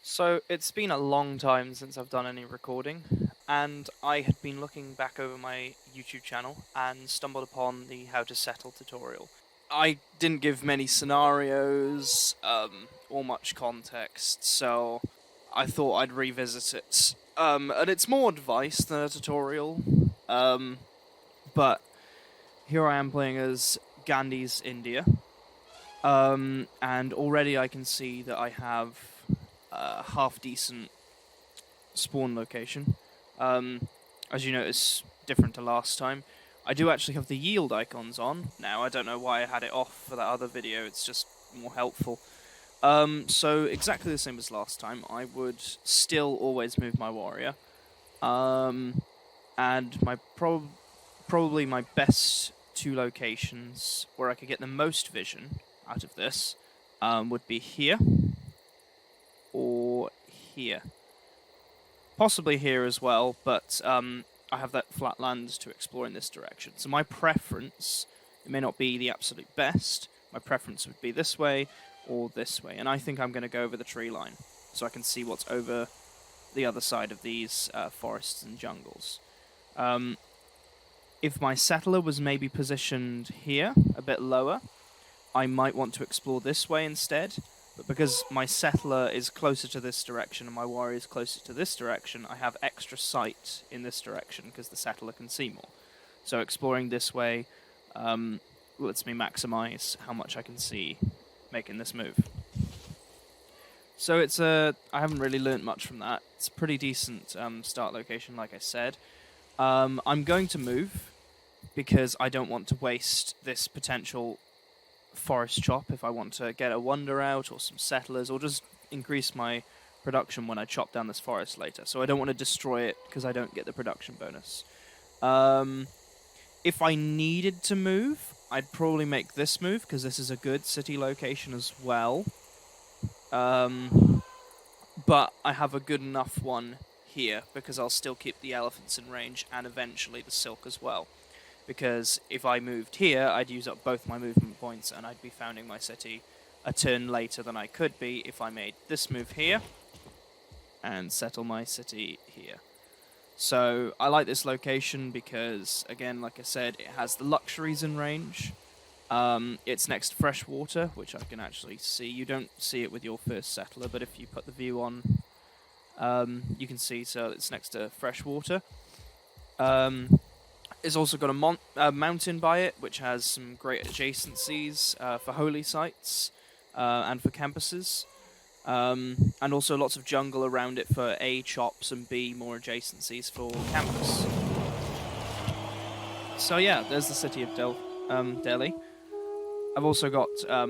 So it's been a long time since I've done any recording, and I had been looking back over my YouTube channel and stumbled upon the how to settle tutorial. I didn't give many scenarios or much context, so I thought I'd revisit it. And it's more advice than a tutorial, but here I am playing as Gandhi's India, and already I can see that I have half-decent spawn location. As you notice, different to last time. I do actually have the yield icons on now. I don't know why I had it off for that other video, it's just more helpful. So exactly the same as last time, I would still always move my warrior. And my probably my best two locations where I could get the most vision out of this would be here or here. Possibly here as well, but I have that flat land to explore in this direction. So my preference, it may not be the absolute best, my preference would be this way or this way. And I think I'm going to go over the tree line so I can see what's over the other side of these forests and jungles. If my settler was maybe positioned here, a bit lower, I might want to explore this way instead. But because my settler is closer to this direction and my warrior is closer to this direction, I have extra sight in this direction because the settler can see more. So exploring this way lets me maximize how much I can see making this move. So it's I haven't really learnt much from that. It's a pretty decent start location, like I said. I'm going to move because I don't want to waste this potential forest chop if I want to get a wonder out or some settlers or just increase my production when I chop down this forest later. So I don't want to destroy it because I don't get the production bonus. If I needed to move, I'd probably make this move because this is a good city location as well. But I have a good enough one here because I'll still keep the elephants in range and eventually the silk as well. Because if I moved here, I'd use up both my movement points and I'd be founding my city a turn later than I could be if I made this move here and settle my city here. So I like this location because, again, like I said, it has the luxuries in range. It's next to fresh water, which I can actually see. You don't see it with your first settler, but if you put the view on, you can see, so it's next to fresh water. It's also got a mountain by it, which has some great adjacencies for holy sites and for campuses. And also lots of jungle around it for A, chops, and B, more adjacencies for campus. So yeah, there's the city of Delhi. I've also got a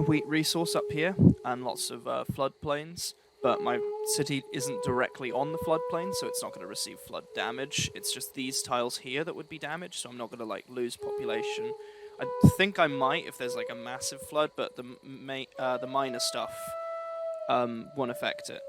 wheat resource up here and lots of floodplains. But my city isn't directly on the floodplain, so it's not going to receive flood damage. It's just these tiles here that would be damaged, so I'm not going to like lose population. I think I might if there's like a massive flood, but the minor stuff won't affect it,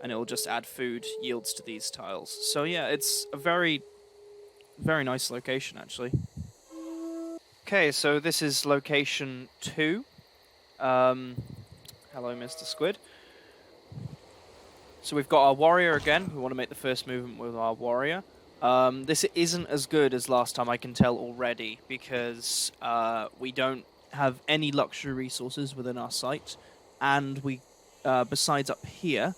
and it'll just add food yields to these tiles. So yeah, it's a very, very nice location actually. Okay, so this is location 2. Hello, Mr. Squid. So we've got our warrior again. We want to make the first movement with our warrior. This isn't as good as last time, I can tell already, because we don't have any luxury resources within our site, and we, besides up here,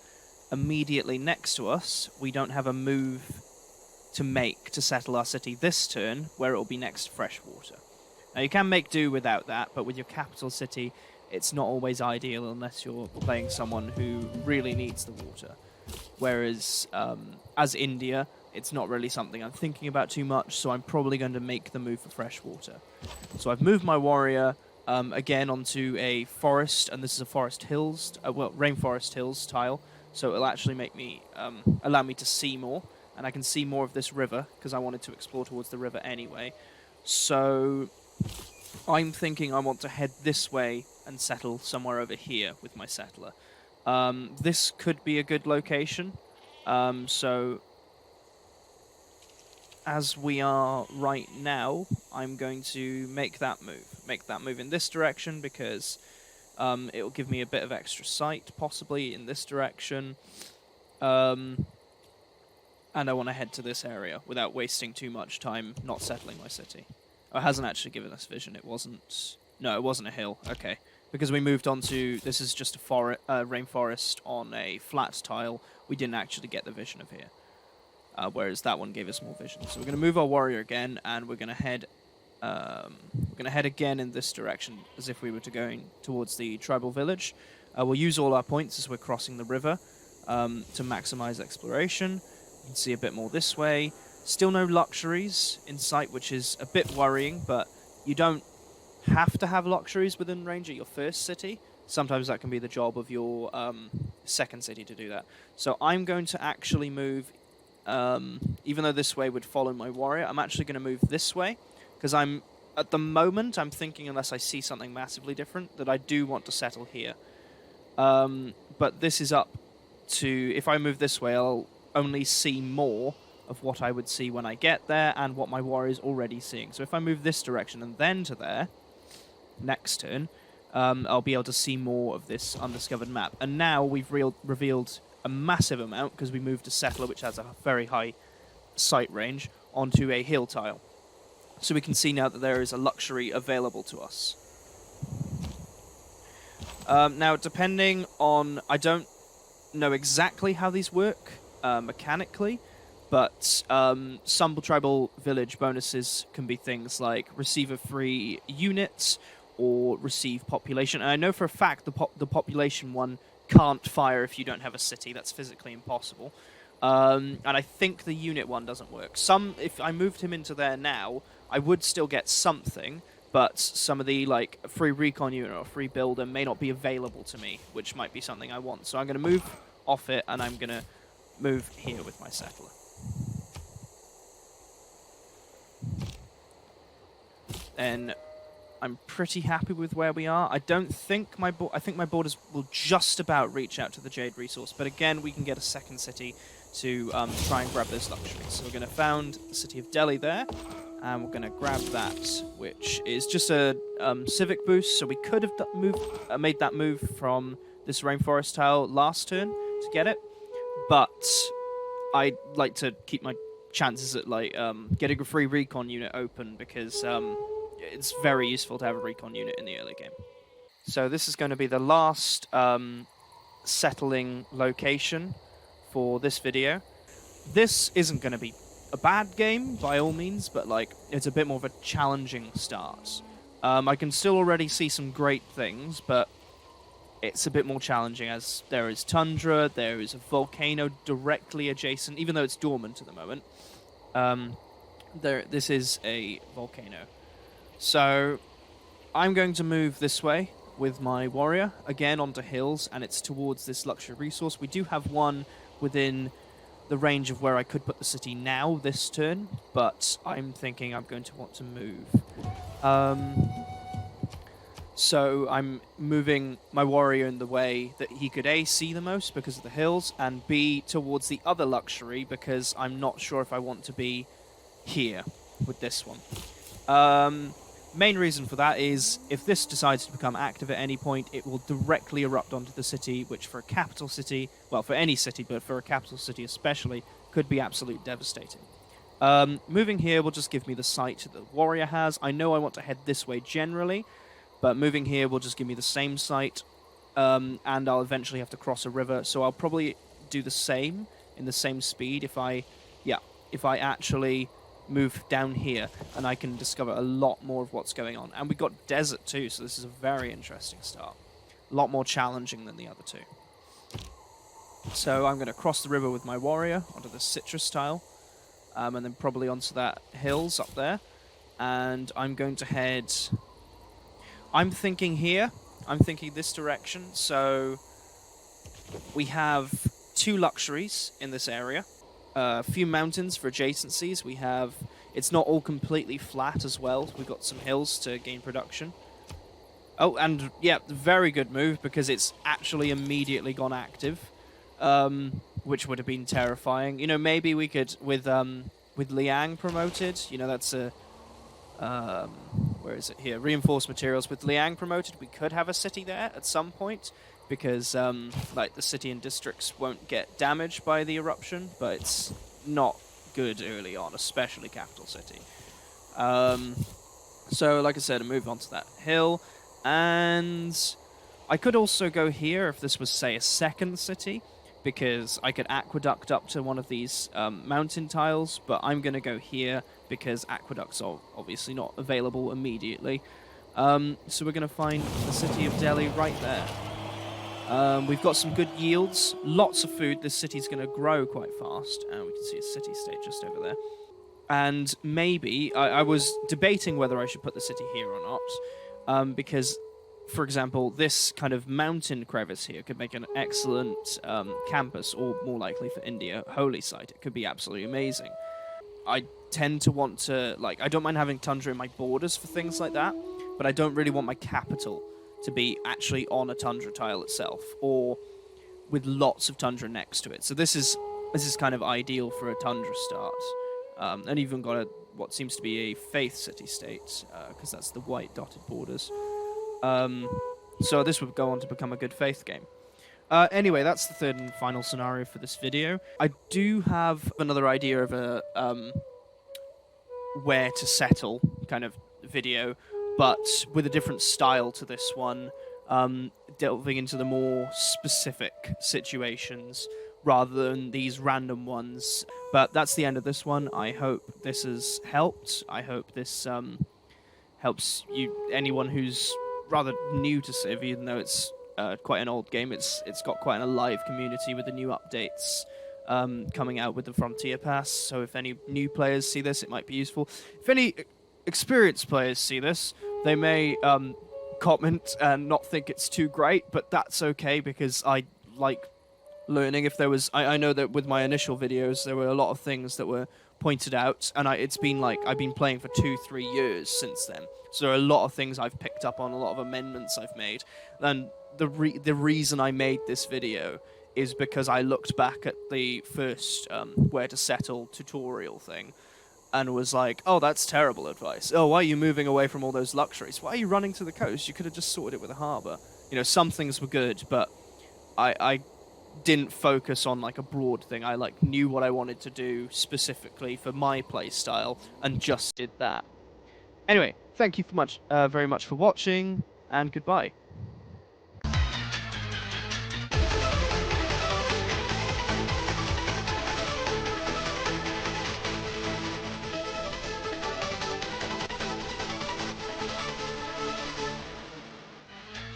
immediately next to us, we don't have a move to make to settle our city this turn, where it will be next to freshwater. Now you can make do without that, but with your capital city, it's not always ideal unless you're playing someone who really needs the water. Whereas, as India, it's not really something I'm thinking about too much, so I'm probably going to make the move for fresh water. So I've moved my warrior again onto a forest, and this is a forest hills, rainforest hills tile, so it'll actually make me allow me to see more, and I can see more of this river because I wanted to explore towards the river anyway. So I'm thinking I want to head this way and settle somewhere over here with my settler. This could be a good location. So as we are right now, I'm going to make that move. Make that move in this direction because it will give me a bit of extra sight, possibly in this direction. And I want to head to this area without wasting too much time not settling my city. Oh, it hasn't actually given us vision. It wasn't... No, it wasn't a hill. Okay. Because we moved on to... This is just a rainforest on a flat tile. We didn't actually get the vision of here. Whereas that one gave us more vision. So we're going to move our warrior again, and we're going to head... again in this direction, as if we were going towards the tribal village. We'll use all our points as we're crossing the river to maximize exploration. You can see a bit more this way. Still no luxuries in sight, which is a bit worrying, but you don't have to have luxuries within range at your first city. Sometimes that can be the job of your second city to do that. So I'm going to actually move, even though this way would follow my warrior, I'm actually going to move this way, because at the moment, I'm thinking, unless I see something massively different, that I do want to settle here. But this is up to... If I move this way, I'll only see more of what I would see when I get there and what my warrior is already seeing. So if I move this direction and then to there, next turn, I'll be able to see more of this undiscovered map. And now we've revealed a massive amount, because we moved a settler, which has a very high sight range, onto a hill tile. So we can see now that there is a luxury available to us. Now, depending on... I don't know exactly how these work mechanically, but some tribal village bonuses can be things like receive a free unit or receive population. And I know for a fact the population one can't fire if you don't have a city. That's physically impossible. And I think the unit one doesn't work. If I moved him into there now, I would still get something, but some of the free recon unit or free builder may not be available to me, which might be something I want. So I'm going to move off it, and I'm going to move here with my settler. And I'm pretty happy with where we are. I don't think I think my borders will just about reach out to the Jade resource, but again, we can get a second city to try and grab those luxuries. So we're going to found the city of Delhi there, and we're going to grab that, which is just a civic boost. So we could have made that move from this rainforest tile last turn to get it, but I like to keep my chances at getting a free recon unit open, because it's very useful to have a recon unit in the early game. So this is going to be the last settling location for this video. This isn't going to be a bad game by all means, but it's a bit more of a challenging start. I can still already see some great things, but it's a bit more challenging, as there is Tundra, there is a volcano directly adjacent, even though it's dormant at the moment. This is a volcano. So I'm going to move this way with my warrior, again onto hills, and it's towards this luxury resource. We do have one within the range of where I could put the city now this turn, but I'm thinking I'm going to want to move. So I'm moving my warrior in the way that he could A, see the most because of the hills, and B, towards the other luxury, because I'm not sure if I want to be here with this one. Main reason for that is if this decides to become active at any point, it will directly erupt onto the city, which for a capital city, well, for any city, but for a capital city especially, could be absolutely devastating. Moving here will just give me the sight that the warrior has. I know I want to head this way generally, but moving here will just give me the same sight, and I'll eventually have to cross a river, so I'll probably do the same in the same speed if I actually move down here, and I can discover a lot more of what's going on. And we got desert too, so this is a very interesting start. A lot more challenging than the other two. So I'm going to cross the river with my warrior onto the citrus tile, and then probably onto that hills up there. And I'm going to head... I'm thinking here. I'm thinking this direction. So we have 2 luxuries in this area. A few mountains for adjacencies. We have... It's not all completely flat as well. We've got some hills to gain production. Oh, and yeah, very good move, because it's actually immediately gone active, which would have been terrifying. You know, maybe we could, with with Liang promoted, you know, that's a where is it here? Reinforced materials. With Liang promoted, we could have a city there at some point because like the city and districts won't get damaged by the eruption, but it's not good early on, especially capital city. So like I said, I move on to that hill, and I could also go here if this was, say, a second city, because I could aqueduct up to one of these mountain tiles, but I'm going to go here because aqueducts are obviously not available immediately. So we're going to find the city of Delhi right there. We've got some good yields, lots of food. This city's going to grow quite fast, and we can see a city-state just over there. And maybe, I was debating whether I should put the city here or not, because, for example, this kind of mountain crevice here could make an excellent campus, or more likely for India, holy site. It could be absolutely amazing. I tend to want to, like, I don't mind having Tundra in my borders for things like that, but I don't really want my capital to be actually on a Tundra tile itself, or with lots of Tundra next to it. So this is kind of ideal for a Tundra start. And even got what seems to be a faith city-state, because that's the white dotted borders. So this would go on to become a good faith game. Anyway, that's the third and final scenario for this video. I do have another idea of a where to settle kind of video, but with a different style to this one, delving into the more specific situations rather than these random ones. But that's the end of this one. I hope this has helped. I hope this helps anyone who's rather new to Civ, even though it's quite an old game. It's got quite an alive community with the new updates coming out with the Frontier Pass. So if any new players see this, it might be useful. If any experienced players see this, they may comment and not think it's too great, but that's okay, because I like learning. If there was, I know that with my initial videos there were a lot of things that were pointed out, and it's been like I've been playing for 2-3 years since then, so there are a lot of things I've picked up on, a lot of amendments I've made. And the reason I made this video is because I looked back at the first where to settle tutorial thing and was like, oh, that's terrible advice. Oh, why are you moving away from all those luxuries? Why are you running to the coast? You could have just sorted it with a harbour. You know, some things were good, but I didn't focus on like a broad thing. I like knew what I wanted to do specifically for my play style and just did that. Anyway, thank you very much for watching, and goodbye.